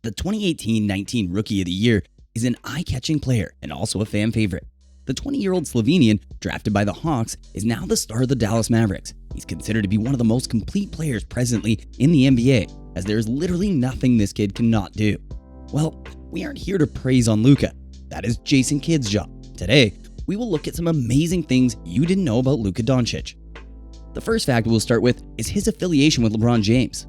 The 2018-19 Rookie of the Year is an eye-catching player and also a fan favorite. The 20-year-old Slovenian, drafted by the Hawks, is now the star of the Dallas Mavericks. He's considered to be one of the most complete players presently in the NBA, as there is literally nothing this kid cannot do. Well, we aren't here to praise on Luka. That is Jason Kidd's job. Today, we will look at some amazing things you didn't know about Luka Doncic. The first fact we'll start with is his affiliation with LeBron James.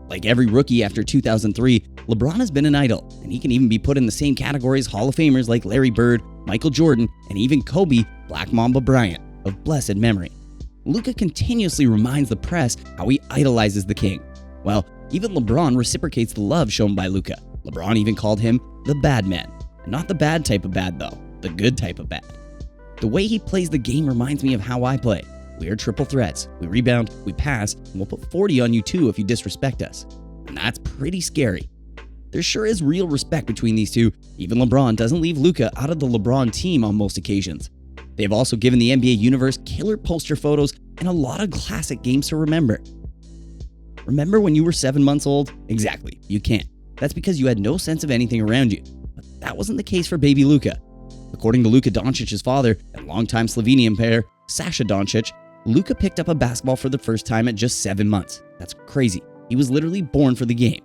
Like every rookie after 2003, LeBron has been an idol, and he can even be put in the same category as Hall of Famers like Larry Bird, Michael Jordan, and even Kobe Black Mamba Bryant, of blessed memory. Luka continuously reminds the press how he idolizes the king. Well, even LeBron reciprocates the love shown by Luka. LeBron even called him the bad man. And not the bad type of bad though, the good type of bad. The way he plays the game reminds me of how I play. We are triple threats. We rebound, we pass, and we'll put 40 on you too if you disrespect us. And that's pretty scary. There sure is real respect between these two. Even LeBron doesn't leave Luka out of the LeBron team on most occasions. They have also given the NBA universe killer poster photos and a lot of classic games to remember. Remember when you were 7 months old? Exactly, you can't. That's because you had no sense of anything around you. But that wasn't the case for baby Luka. According to Luka Doncic's father and longtime Slovenian player, Sasha Dončić, Luka picked up a basketball for the first time at just 7 months. That's crazy. He was literally born for the game.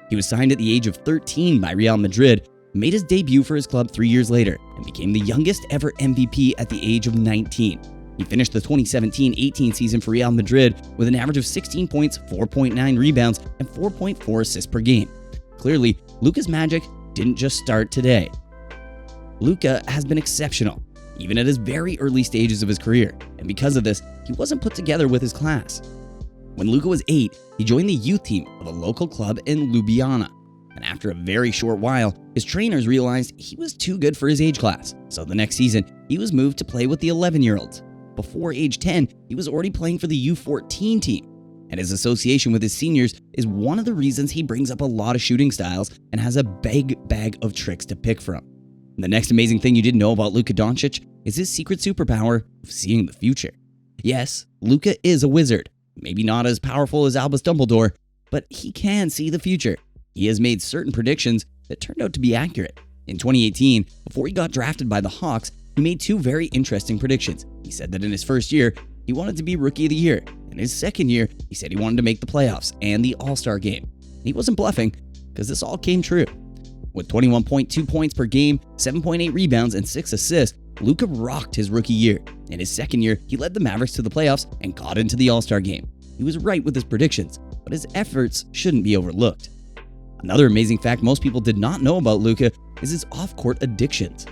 He was signed at the age of 13 by Real Madrid, made his debut for his club 3 years later, and became the youngest ever MVP at the age of 19. He finished the 2017-18 season for Real Madrid with an average of 16 points, 4.9 rebounds, and 4.4 assists per game. Clearly, Luka's magic didn't just start today. Luka has been exceptional, even at his very early stages of his career, and because of this, he wasn't put together with his class. When Luka was 8, he joined the youth team of a local club in Ljubljana, and after a very short while, his trainers realized he was too good for his age class, so the next season, he was moved to play with the 11-year-olds. Before age 10, he was already playing for the U14 team, and his association with his seniors is one of the reasons he brings up a lot of shooting styles and has a big bag of tricks to pick from. And the next amazing thing you didn't know about Luka Doncic is his secret superpower of seeing the future. Yes, Luka is a wizard. Maybe not as powerful as Albus Dumbledore, but he can see the future. He has made certain predictions that turned out to be accurate. In 2018, before he got drafted by the Hawks, he made two very interesting predictions. He said that in his first year, he wanted to be Rookie of the Year. In his second year, he said he wanted to make the playoffs and the All-Star game. He wasn't bluffing, because this all came true. With 21.2 points per game, 7.8 rebounds, and 6 assists, Luka rocked his rookie year. In his second year, he led the Mavericks to the playoffs and got into the All-Star game. He was right with his predictions, but his efforts shouldn't be overlooked. Another amazing fact most people did not know about Luka is his off-court addictions.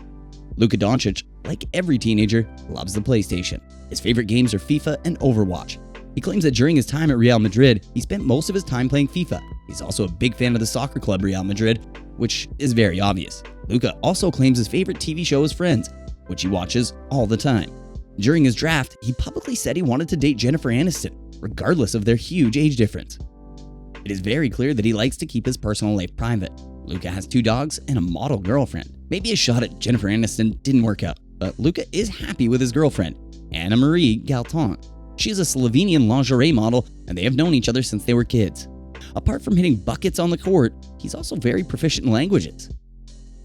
Luka Doncic, like every teenager, loves the PlayStation. His favorite games are FIFA and Overwatch. He claims that during his time at Real Madrid, he spent most of his time playing FIFA. He's also a big fan of the soccer club Real Madrid, which is very obvious. Luka also claims his favorite TV show is Friends, which he watches all the time. During his draft, he publicly said he wanted to date Jennifer Aniston, regardless of their huge age difference. It is very clear that he likes to keep his personal life private. Luka has 2 dogs and a model girlfriend. Maybe a shot at Jennifer Aniston didn't work out, but Luka is happy with his girlfriend, Anna Marie Galton. She is a Slovenian lingerie model, and they have known each other since they were kids. Apart from hitting buckets on the court, he's also very proficient in languages.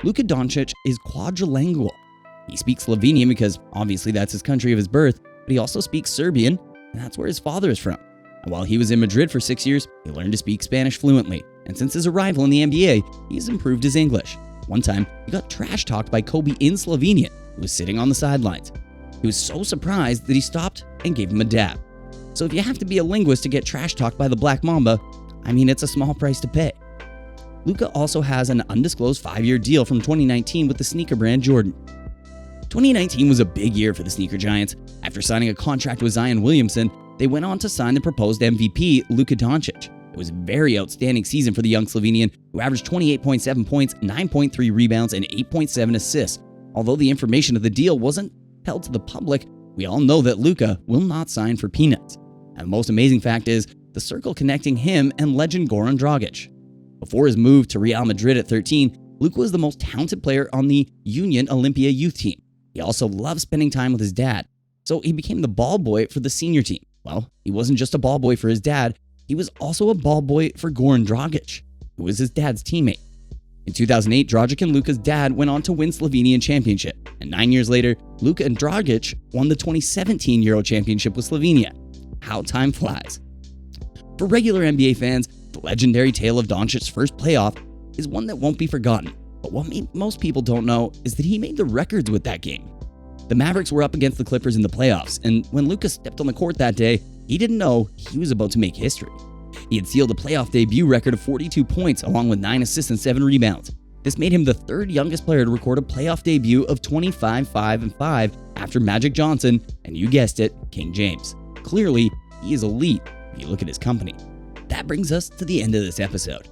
Luka Doncic is quadrilingual. He speaks Slovenian because obviously that's his country of his birth, but he also speaks Serbian, and that's where his father is from. And while he was in Madrid for 6 years, he learned to speak Spanish fluently, and since his arrival in the NBA, he has improved his English. One time, he got trash-talked by Kobe in Slovenian, who was sitting on the sidelines. He was so surprised that he stopped and gave him a dab. So if you have to be a linguist to get trash-talked by the Black Mamba, I mean, it's a small price to pay. Luka also has an undisclosed 5-year deal from 2019 with the sneaker brand Jordan. 2019 was a big year for the sneaker giants. After signing a contract with Zion Williamson, they went on to sign the proposed MVP, Luka Doncic. It was a very outstanding season for the young Slovenian, who averaged 28.7 points, 9.3 rebounds, and 8.7 assists. Although the information of the deal wasn't held to the public, we all know that Luka will not sign for peanuts. And the most amazing fact is the circle connecting him and legend Goran Dragic. Before his move to Real Madrid at 13, Luka was the most talented player on the Union Olympia youth team. He also loved spending time with his dad, so he became the ball boy for the senior team. Well, he wasn't just a ball boy for his dad, he was also a ball boy for Goran Dragic, who was his dad's teammate. In 2008, Dragic and Luka's dad went on to win Slovenian championship, and 9 years later, Luka and Dragic won the 2017 Euro Championship with Slovenia. How time flies. For regular NBA fans, the legendary tale of Doncic's first playoff is one that won't be forgotten, but what most people don't know is that he made the records with that game. The Mavericks were up against the Clippers in the playoffs, and when Luka stepped on the court that day, he didn't know he was about to make history. He had sealed a playoff debut record of 42 points along with 9 assists and 7 rebounds. This made him the third youngest player to record a playoff debut of 25-5-5 after Magic Johnson and, you guessed it, King James. Clearly, he is elite if you look at his company. That brings us to the end of this episode.